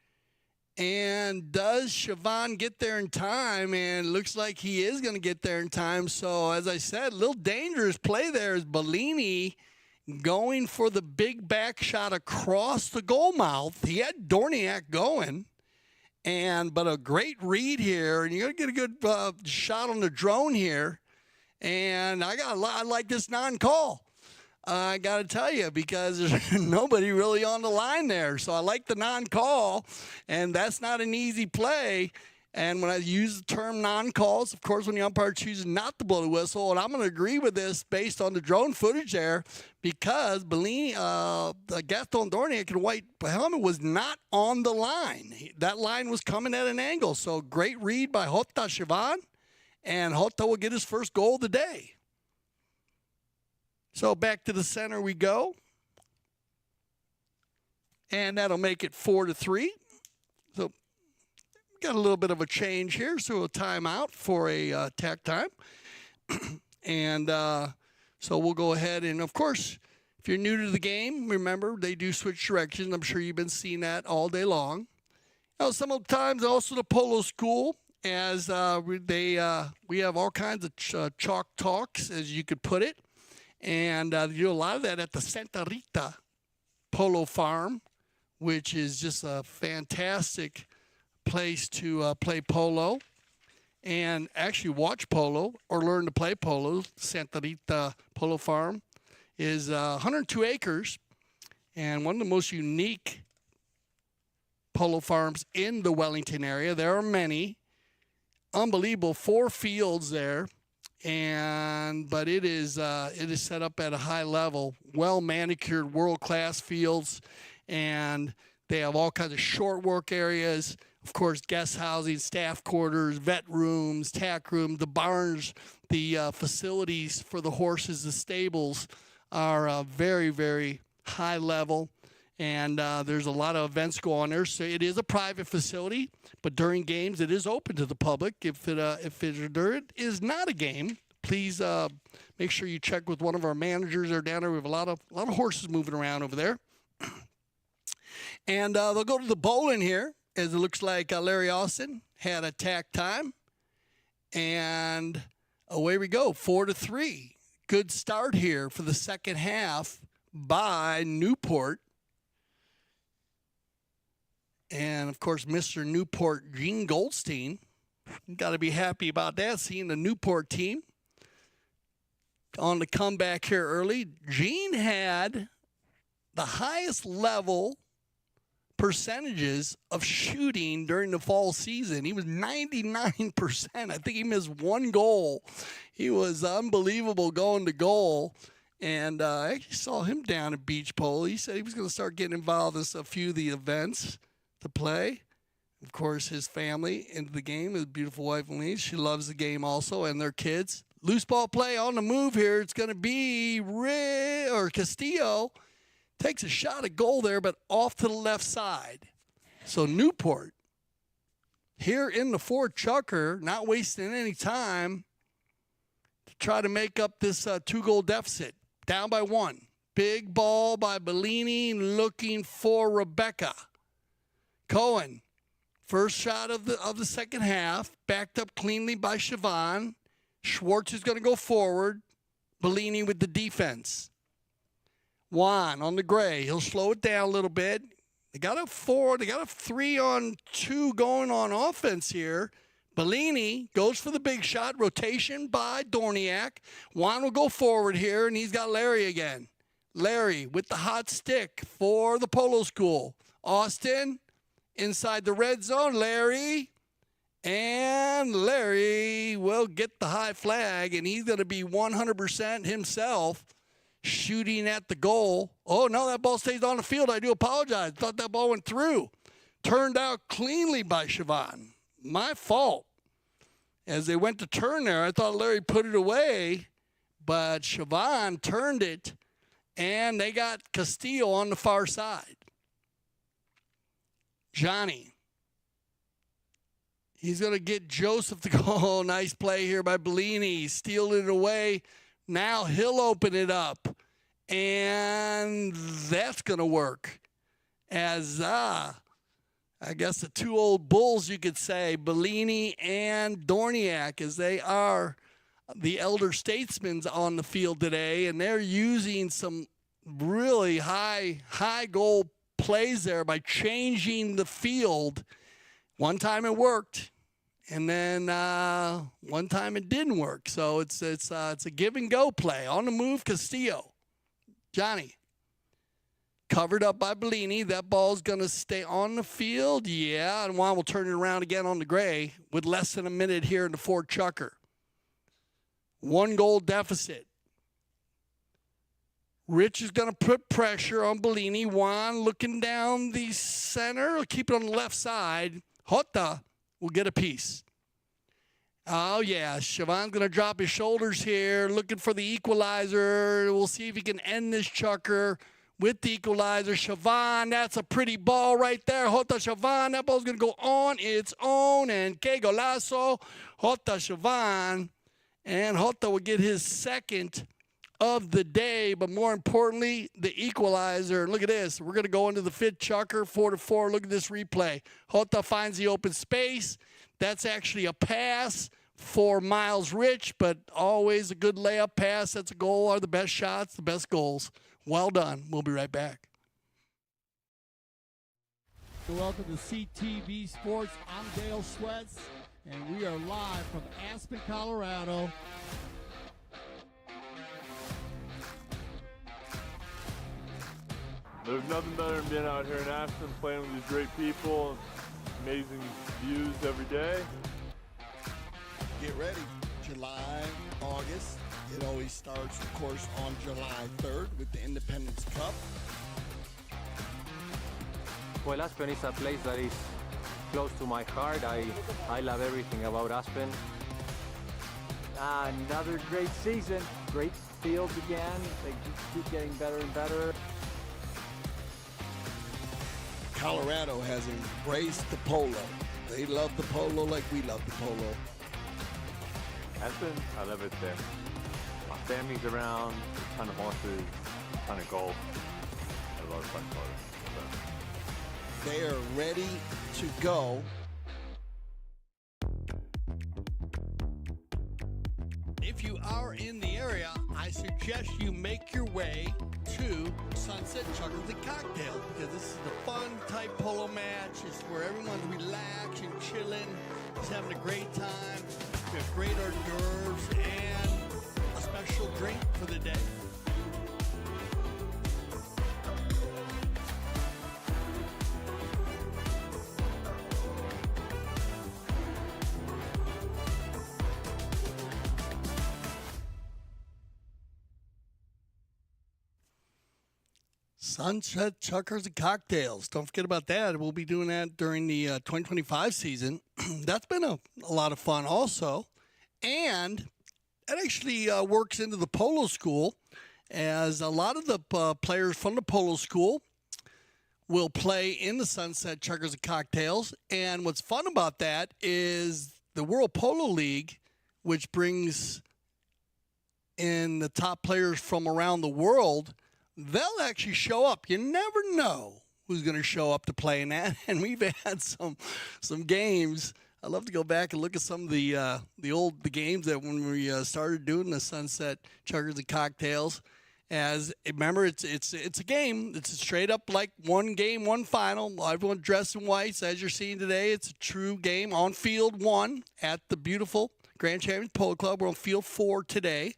Speaker 1: And does Chavanne get there in time? And it looks like he is going to get there in time. So, as I said, a little dangerous play there is Bollini going for the big back shot across the goal mouth. He had Dorignac going. But a great read here. And you're going to get a good shot on the drone here. And I like this non-call. I got to tell you, because there's nobody really on the line there. So I like the non-call, and that's not an easy play. And when I use the term non-calls, of course, when the umpire chooses not to blow the whistle, and I'm going to agree with this based on the drone footage there, because Bollini, Gaston Dorignac in a white helmet was not on the line. That line was coming at an angle. So great read by Jota Chavanne, and Jota will get his first goal of the day. So back to the center we go. And that'll make it 4-3. So got a little bit of a change here. So a timeout for a tack time. And so we'll go ahead. And, of course, if you're new to the game, remember, they do switch directions. I'm sure you've been seeing that all day long. Now, sometimes also the Polo School, as we have all kinds of chalk talks, as you could put it. And you do a lot of that at the Santa Rita Polo Farm, which is just a fantastic place to play polo and actually watch polo or learn to play polo. Santa Rita Polo Farm is 102 acres and one of the most unique polo farms in the Wellington area. There are many. Unbelievable. 4 fields there. But it is set up at a high level, well manicured, world class fields, and they have all kinds of short work areas. Of course, guest housing, staff quarters, vet rooms, tack room, the barns, the facilities for the horses, the stables are very, very high level. And there's a lot of events go on there. So it is a private facility, but during games it is open to the public. If it is not a game, please make sure you check with one of our managers. They're down there. We have a lot of horses moving around over there. And they'll go to the bowling here, as it looks like Larry Austin had a tack time. And away we go, 4-3. Good start here for the second half by Newport. And, of course, Mr. Newport, Gene Goldstein. Got to be happy about that, seeing the Newport team on the comeback here early. Gene had the highest level percentages of shooting during the fall season. He was 99%. I think he missed 1 goal. He was unbelievable going to goal. And I actually saw him down at Beach Polo. He said he was going to start getting involved in a few of the events to play. Of course, his family into the game, his beautiful wife, Elise. She loves the game also, and their kids. Loose ball play on the move here. It's going to be Castillo. Takes a shot at goal there, but off to the left side. So Newport here in the 4 chucker, not wasting any time to try to make up this 2-goal deficit. Down by 1. Big ball by Bollini looking for Rebecca. Cohen, first shot of the second half, backed up cleanly by Chavanne. Schwartz is going to go forward. Bollini with the defense. Juan on the gray. He'll slow it down a little bit. They got a 3-on-2 going on offense here. Bollini goes for the big shot. Rotation by Dorignac. Juan will go forward here, and he's got Larry again. Larry with the hot stick for the Polo School. Austin inside the red zone. Larry. And Larry will get the high flag, and he's going to be 100% himself shooting at the goal. Oh, no, that ball stays on the field. I do apologize. Thought that ball went through. Turned out cleanly by Chavanne. My fault. As they went to turn there, I thought Larry put it away, but Chavanne turned it, and they got Castillo on the far side. Jonny. He's going to get Joseph to go. Oh, nice play here by Bollini. Stealing it away. Now he'll open it up. And that's going to work. As, I guess the two old bulls, you could say, Bollini and Dorignac, as they are the elder statesmen on the field today. And they're using some really high goal plays there by changing the field. One time it worked, and then one time it didn't work. So it's a give and go play. On the move, Castillo. Jonny. Covered up by Bollini. That ball's going to stay on the field. Yeah, and Juan will turn it around again on the gray with less than a minute here in the fourth chukker. 1 goal deficit. Rich is going to put pressure on Bollini. Juan looking down the center. Keep it on the left side. Jota will get a piece. Oh, yeah. Chavanne's going to drop his shoulders here, looking for the equalizer. We'll see if he can end this chukker with the equalizer. Chavanne, that's a pretty ball right there. Jota Chavanne, that ball's going to go on its own. And que golazo. Jota Chavanne. And Jota will get his second of the day, but more importantly, the equalizer. Look at this. We're going to go into the fifth chukker, 4-4. Look at this replay. Jota finds the open space. That's actually a pass for Miles Rich, but always a good layup pass. That's a goal. Are the best shots, the best goals. Well done. We'll be right back.
Speaker 7: Welcome to CTV Sports. I'm Dale Schwartz, and we are live from Aspen, Colorado.
Speaker 5: There's nothing better than being out here in Aspen, playing with these great people, amazing views every day.
Speaker 8: Get ready, July, August. It always starts, of course, on July 3rd with the Independence Cup.
Speaker 2: Well, Aspen is a place that is close to my heart. I love everything about Aspen. Another great season. Great fields again. They just keep getting better and better.
Speaker 8: Colorado has embraced the polo. They love the polo like we love the polo.
Speaker 5: Aspen, I love it there. My family's around, a ton of horses, a ton of golf. I love fun photos.
Speaker 8: They are ready to go.
Speaker 1: If you are in the area, I suggest you make your way to Sunset Chuckers and Cocktails, because this is the fun type polo match. It's where everyone's relaxing, chilling, just having a great time. We have great hors d'oeuvres and a special drink for the day. Sunset Chuckers and Cocktails. Don't forget about that. We'll be doing that during the 2025 season. That's been a lot of fun also. And that actually works into the Polo School, as a lot of the players from the Polo School will play in the Sunset Chuckers and Cocktails. And what's fun about that is the World Polo League, which brings in the top players from around the world, they'll actually show up. You never know who's going to show up to play in that. And we've had some games. I love to go back and look at some of the games that when we started doing the Sunset Chuckers and Cocktails. As remember, it's a game. It's a straight up like one game, one final. Everyone dressed in whites, as you're seeing today. It's a true game on field 1 at the beautiful Grand Champions Polo Club. We're on field 4 today.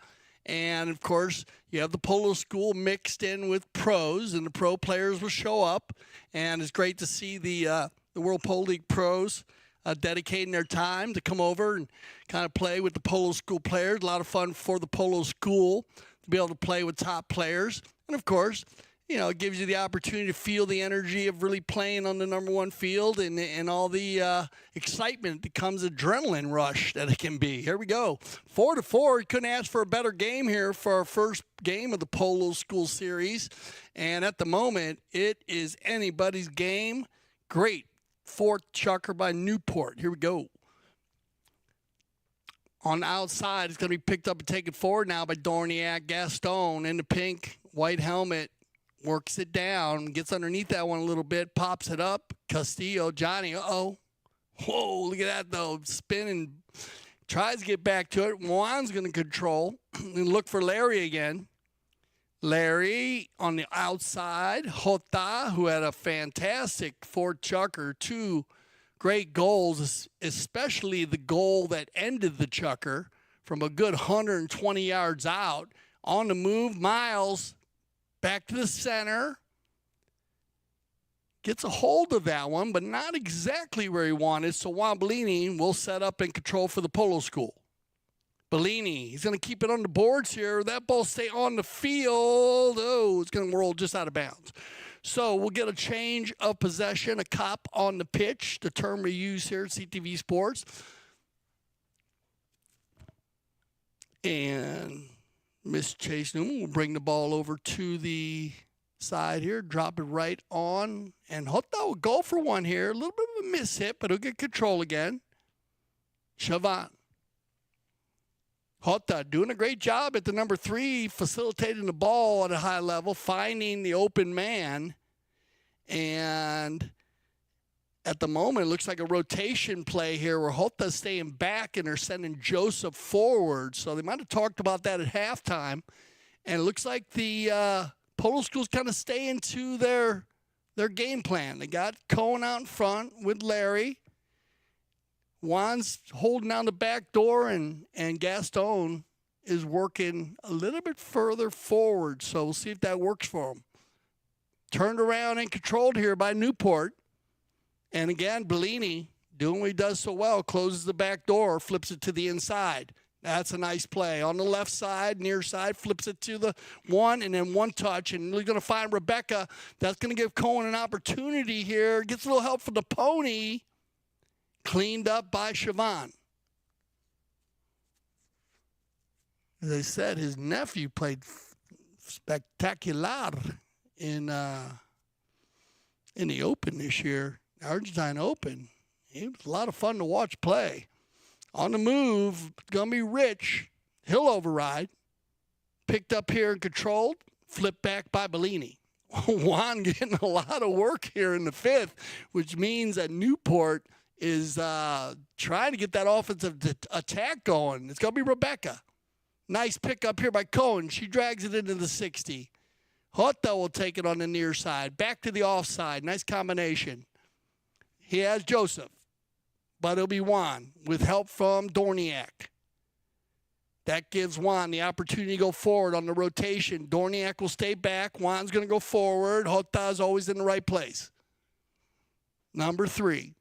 Speaker 1: And, of course, you have the Polo School mixed in with pros, and the pro players will show up. And it's great to see the World Polo League pros dedicating their time to come over and kind of play with the Polo School players. A lot of fun for the Polo School to be able to play with top players. And, of course, it gives you the opportunity to feel the energy of really playing on the number one field and all the excitement that comes, adrenaline rush that it can be. Here we go. 4-4. Couldn't ask for a better game here for our first game of the Polo School Series. And at the moment, it is anybody's game. Great. Fourth chucker by Newport. Here we go. On the outside, it's going to be picked up and taken forward now by Dorignac. Gaston in the pink, white helmet. Works it down, gets underneath that one a little bit, pops it up. Castillo, Johnny, uh-oh. Whoa, look at that, though. Spinning, tries to get back to it. Juan's going to control and look for Larry again. Larry on the outside. Jota, who had a fantastic fourth chucker, 2 great goals, especially the goal that ended the chucker from a good 120 yards out. On the move, Miles. Back to the center. Gets a hold of that one, but not exactly where he wanted. So Juan Bollini will set up and control for the Polo School. Bollini, he's going to keep it on the boards here. That ball stay on the field. Oh, it's going to roll just out of bounds. So we'll get a change of possession, a cop on the pitch, the term we use here at CTV Sports. And Miss Chase Newman will bring the ball over to the side here, drop it right on, and Jota will go for one here. A little bit of a miss hit, but he'll get control again. Chavanne. Jota doing a great job at the number 3, facilitating the ball at a high level, finding the open man. And at the moment, it looks like a rotation play here where Jota's staying back and they're sending Joseph forward. So they might have talked about that at halftime. And it looks like the Polo School's kind of staying to their game plan. They got Cohen out in front with Larry. Juan's holding down the back door, and Gaston is working a little bit further forward. So we'll see if that works for him. Turned around and controlled here by Newport. And again, Bollini, doing what he does so well, closes the back door, flips it to the inside. That's a nice play. On the left side, near side, flips it to the one, and then one touch. And we're going to find Rebecca. That's going to give Cohen an opportunity here. Gets a little help from the pony. Cleaned up by Chavanne. As I said, his nephew played spectacular in the Open this year. Argentine Open. It was a lot of fun to watch play. On the move, going to be Rich. He'll override. Picked up here and controlled. Flipped back by Bollini. Juan getting a lot of work here in the 5th, which means that Newport is trying to get that offensive attack going. It's going to be Rebecca. Nice pick up here by Cohen. She drags it into the 60. Jota will take it on the near side. Back to the offside. Nice combination. He has Joseph, but it'll be Juan with help from Dorignac. That gives Juan the opportunity to go forward on the rotation. Dorignac will stay back. Juan's going to go forward. Jota's always in the right place. Number 3.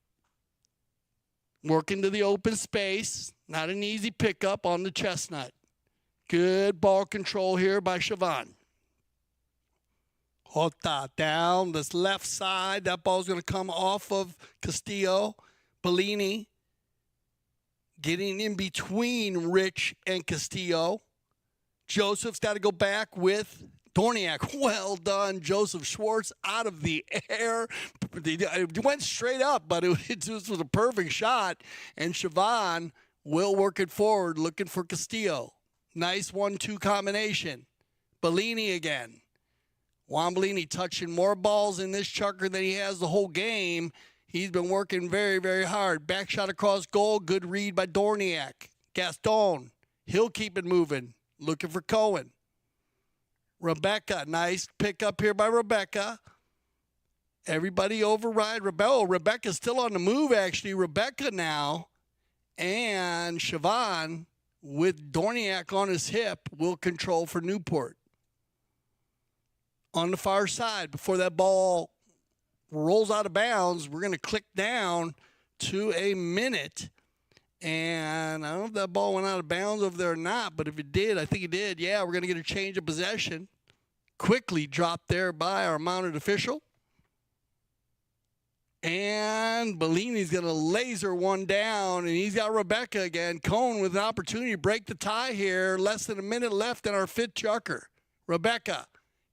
Speaker 1: Working to the open space. Not an easy pickup on the chestnut. Good ball control here by Chavanne. Jota down this left side. That ball's going to come off of Castillo. Bollini getting in between Rich and Castillo. Joseph's got to go back with Dorignac. Well done, Joseph. Schwartz out of the air. It went straight up, but it was a perfect shot. And Chavanne will work it forward, looking for Castillo. Nice 1-2 combination. Bollini again. Juan Bollini touching more balls in this chucker than he has the whole game. He's been working very, very hard. Back shot across goal. Good read by Dorignac. Gaston. He'll keep it moving. Looking for Cohen. Rebecca. Nice pick up here by Rebecca. Everybody override Rebecca's still on the move, actually. Rebecca now. And Chavanne, with Dorignac on his hip, will control for Newport. On the far side, before that ball rolls out of bounds, we're going to click down to a minute. And I don't know if that ball went out of bounds over there or not, but if it did, I think it did. Yeah, we're going to get a change of possession. quickly dropped there by our mounted official. And Bollini's going to laser one down, and he's got Rebecca again. Cohen with an opportunity to break the tie here. Less than a minute left in our fifth chukker. Rebecca,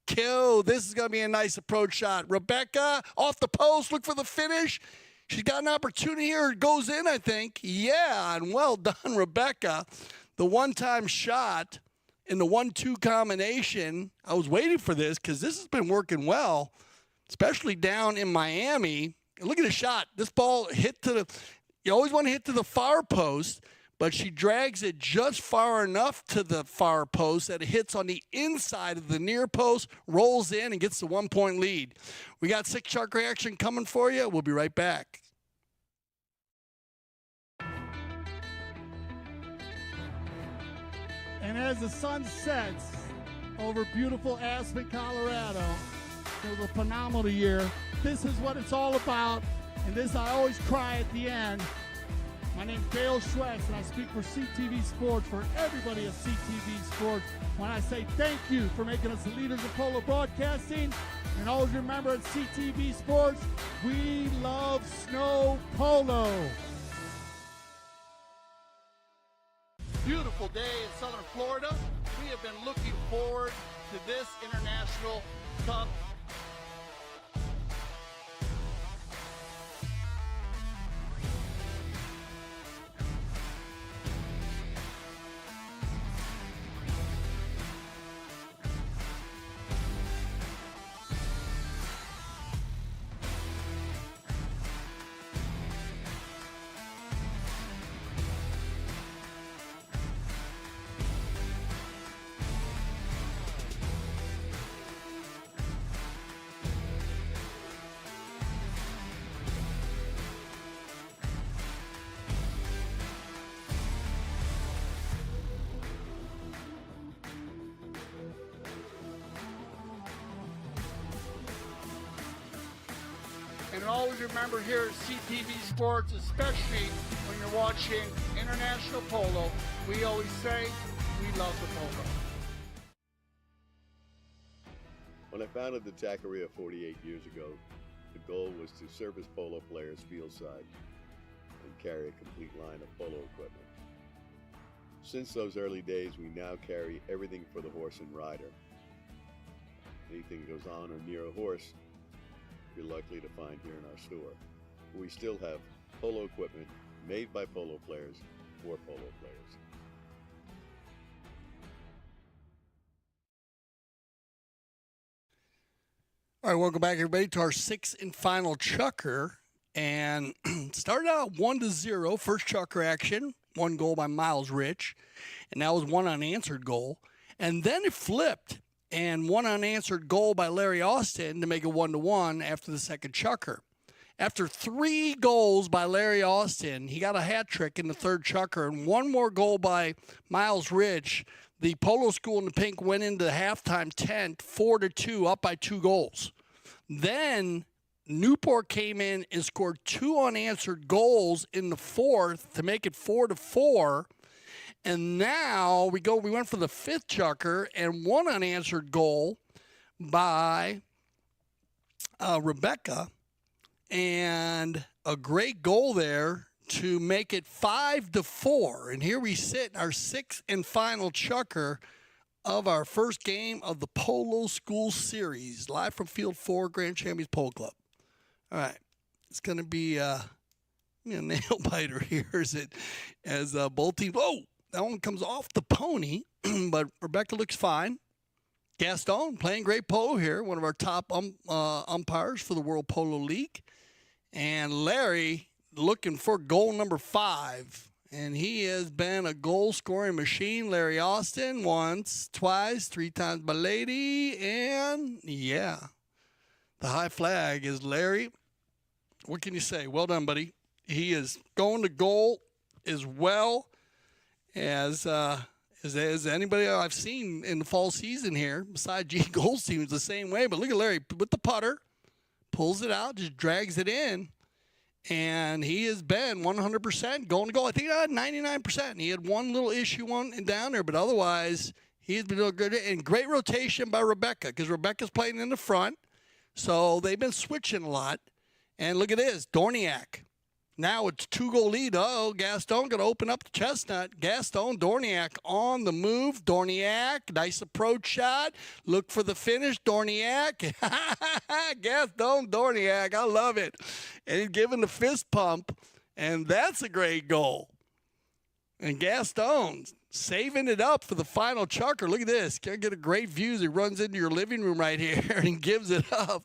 Speaker 1: kill. This is going to be a nice approach shot. Rebecca, off the post, look for the finish. She's got an opportunity here. It goes in, I think. Yeah, and well done, Rebecca. The one-time shot in the 1-2 combination. I was waiting for this because this has been working well, especially down in Miami. Look at the shot. This ball hit to the – you always want to hit to the far post, but she drags it just far enough to the far post that it hits on the inside of the near post, rolls in, and gets the 1-point lead. We got 6 chukker action coming for you. We'll be right back.
Speaker 7: And as the sun sets over beautiful Aspen, Colorado, it was a phenomenal year. This is what it's all about, and this I always cry at the end. My name's Dale Schwartz, and I speak for CTV Sports, for everybody at CTV Sports, when I say thank you for making us the leaders of polo broadcasting. And always remember, at CTV Sports, we love snow polo.
Speaker 1: Beautiful day in southern Florida. We have been looking forward to this International Cup. And always remember here at CTV Sports, especially when you're watching international polo, we always say we love the polo.
Speaker 9: When I founded the Taqueria 48 years ago, the goal was to service polo players fieldside and carry a complete line of polo equipment. Since those early days, we now carry everything for the horse and rider. Anything goes on or near a horse, you're likely to find here in our store. We still have polo equipment made by polo players for polo players.
Speaker 1: All right, welcome back, everybody, to our 6th and final chukker. And started out 1-0, first chukker action, 1 goal by Miles Rich, and that was 1 unanswered goal. And then it flipped, and 1 unanswered goal by Larry Austin to make it 1-1 after the second chukker. After 3 goals by Larry Austin, he got a hat trick in the third chukker, and 1 more goal by Miles Rich. The Polo School in the pink went into the halftime tent 4-2, up by 2 goals. Then Newport came in and scored 2 unanswered goals in the fourth to make it 4-4. And now we went for the 5th chukker, and 1 unanswered goal by Rebecca, and a great goal there to make it 5-4. And here we sit in our 6th and final chukker of our first game of the Polo School Series, live from Field 4, Grand Champions Polo Club. All right, it's going to be a nail biter here as both teams. Oh, that one comes off the pony, but Rebecca looks fine. Gaston playing great polo here, one of our top umpires for the World Polo League. And Larry looking for goal number 5. And he has been a goal-scoring machine. Larry Austin once, twice, 3 times by Lady. And, yeah, the high flag is Larry. What can you say? Well done, buddy. He is going to goal as well as anybody I've seen in the fall season here, besides G. Goldstein, was the same way. But look at Larry with the putter, pulls it out, just drags it in, and he has been 100% going to goal. I think he had 99%. He had one little issue down there, but otherwise He's been doing good. And great rotation by Rebecca because Rebecca's playing in the front. So they've been switching a lot. And look at this, Dorignac. Now it's 2-goal lead. Uh-oh, Gaston going to open up the chestnut. Gaston, Dorignac on the move. Dorignac, nice approach shot. Look for the finish, Dorignac. Gaston Dorignac, I love it. And he's giving the fist pump, and that's a great goal. And Gaston saving it up for the final chucker. Look at this. Can't get a great view as he runs into your living room right here and gives it up.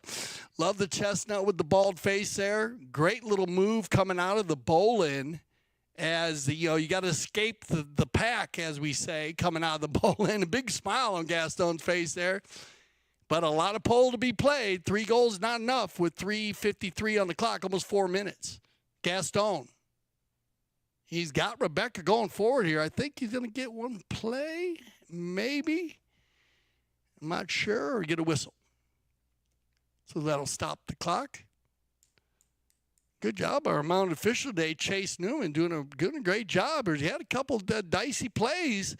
Speaker 1: Love the chestnut with the bald face there. Great little move coming out of the bowl-in as, you got to escape the pack, as we say, coming out of the bowl-in. A big smile on Gaston's face there. But a lot of pole to be played. 3 goals not enough with 3:53 on the clock, almost 4 minutes. Gaston. He's got Rebecca going forward here. I think he's going to get one play, maybe. I'm not sure, or get a whistle. So that'll stop the clock. Good job by our mounted official today, Chase Newman, doing a great job. He had a couple of dicey plays.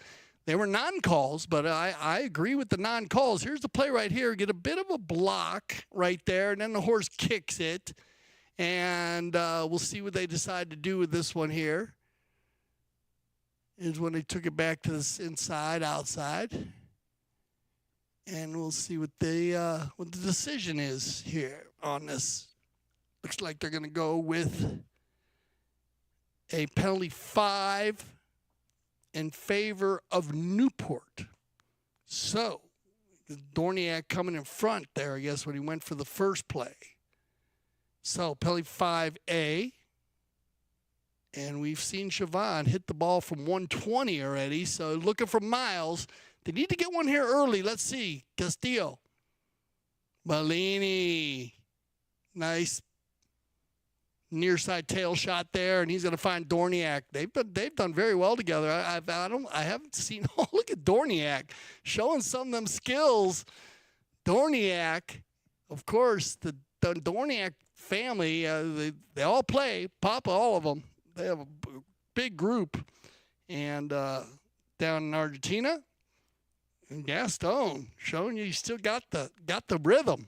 Speaker 1: They were non-calls, but I agree with the non-calls. Here's the play right here. Get a bit of a block right there, and then the horse kicks it. And we'll see what they decide to do with this one here. Is when they took it back to the inside, outside. And we'll see what the decision is here on this. Looks like they're going to go with a penalty 5 in favor of Newport. So, Dorignac coming in front there, I guess, when he went for the first play. So, penalty 5A. And we've seen Chavanne hit the ball from 120 already. So, looking for Miles. They need to get one here early. Let's see. Castillo. Bollini. Nice near side tail shot there, and he's going to find Dorignac. They've done very well together. I haven't seen. Oh, look at Dorignac showing some of them skills. Dorignac, of course, the Dorignac family. They all play. Papa, all of them. They have a big group, and down in Argentina. And Gaston showing you still got the rhythm.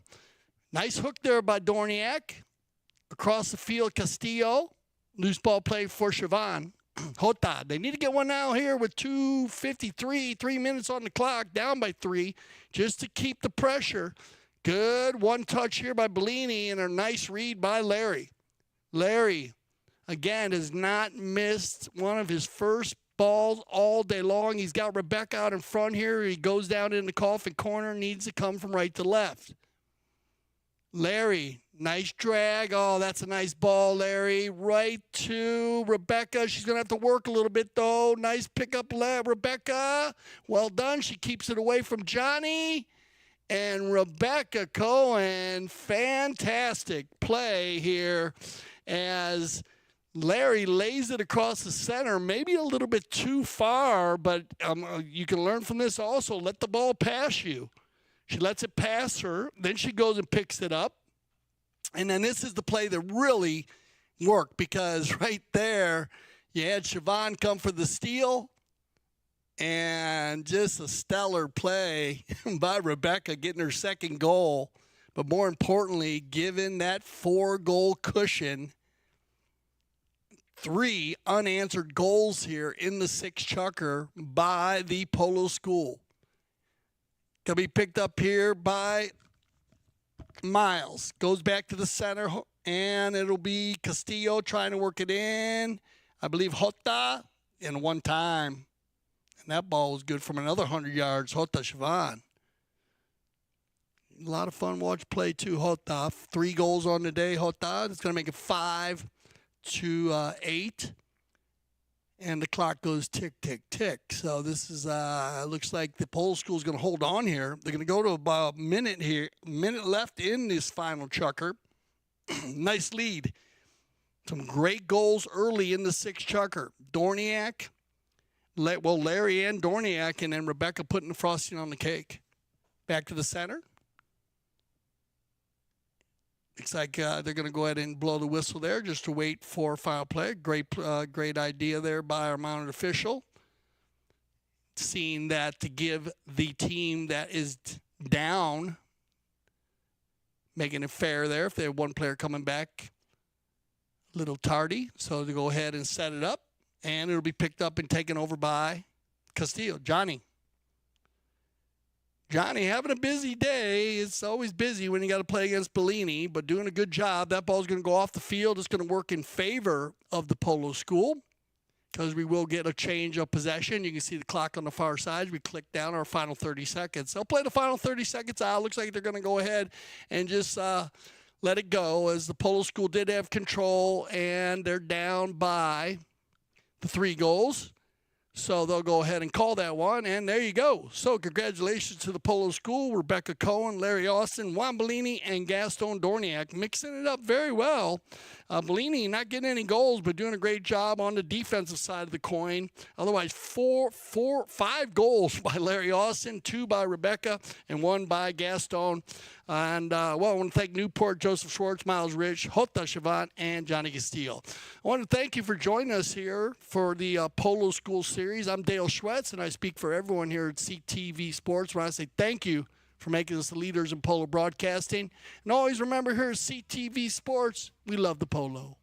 Speaker 1: Nice hook there by Dorignac. Across the field, Castillo. Loose ball play for Chavanne. Jota. They need to get one now here with 2:53, 3 minutes on the clock, down by 3, just to keep the pressure. Good one touch here by Bollini and a nice read by Larry. Larry, again, has not missed one of his first balls all day long. He's got Rebecca out in front here. He goes down in the coffin corner, needs to come from right to left. Larry, nice drag. Oh, that's a nice ball, Larry. Right to Rebecca. She's going to have to work a little bit, though. Nice pickup, Rebecca. Well done. She keeps it away from Johnny. And Rebecca Cohen, fantastic play here as Larry lays it across the center, maybe a little bit too far, but you can learn from this also. Let the ball pass you. She lets it pass her. Then she goes and picks it up. And then this is the play that really worked because right there you had Chavanne come for the steal. And just a stellar play by Rebecca getting her second goal. But more importantly, giving that 4-goal cushion. 3 unanswered goals here in the 6 chucker by the Polo School. Going to be picked up here by Miles. Goes back to the center, and it'll be Castillo trying to work it in. I believe Jota in one time. And that ball was good from another 100 yards. Jota Chavanne. A lot of fun watch play, too, Jota. 3 goals on the day, Jota. It's going to make it 5-8. And the clock goes tick, tick, tick. So this is, looks like the Polo School is going to hold on here. They're going to go to about a minute here. Minute left in this final chucker. Nice lead. Some great goals early in the 6 chucker. Dorignac. Larry and Dorignac, and then Rebecca putting the frosting on the cake. Back to the center. Looks like they're going to go ahead and blow the whistle there just to wait for final play. Great idea there by our mounted official. seeing that to give the team that is down, making it fair there if they have one player coming back a little tardy. So to go ahead and set it up, and it'll be picked up and taken over by Castillo. Johnny having a busy day. It's always busy when you got to play against Bollini, but doing a good job. That ball's going to go off the field. It's going to work in favor of the Polo School because we will get a change of possession. You can see the clock on the far side. We click down our final 30 seconds. They'll play the final 30 seconds out. Looks like they're going to go ahead and just let it go, as the Polo School did have control, and they're down by the 3 goals. So they'll go ahead and call that one, and there you go. So congratulations to the Polo School, Rebecca Cohen, Larry Austin, Juan Bollini, and Gaston Dorignac, mixing it up very well. Bollini not getting any goals, but doing a great job on the defensive side of the coin. Otherwise, 5 goals by Larry Austin, 2 by Rebecca, and 1 by Gaston. And, I want to thank Newport, Joseph Schwartz, Miles Rich, Jota Chavanne, and Jonny Castillo. I want to thank you for joining us here for the Polo School Series. I'm Dale Schwartz, and I speak for everyone here at CTV Sports when I say thank you for making us the leaders in polo broadcasting. And always remember, here at CTV Sports, we love the polo.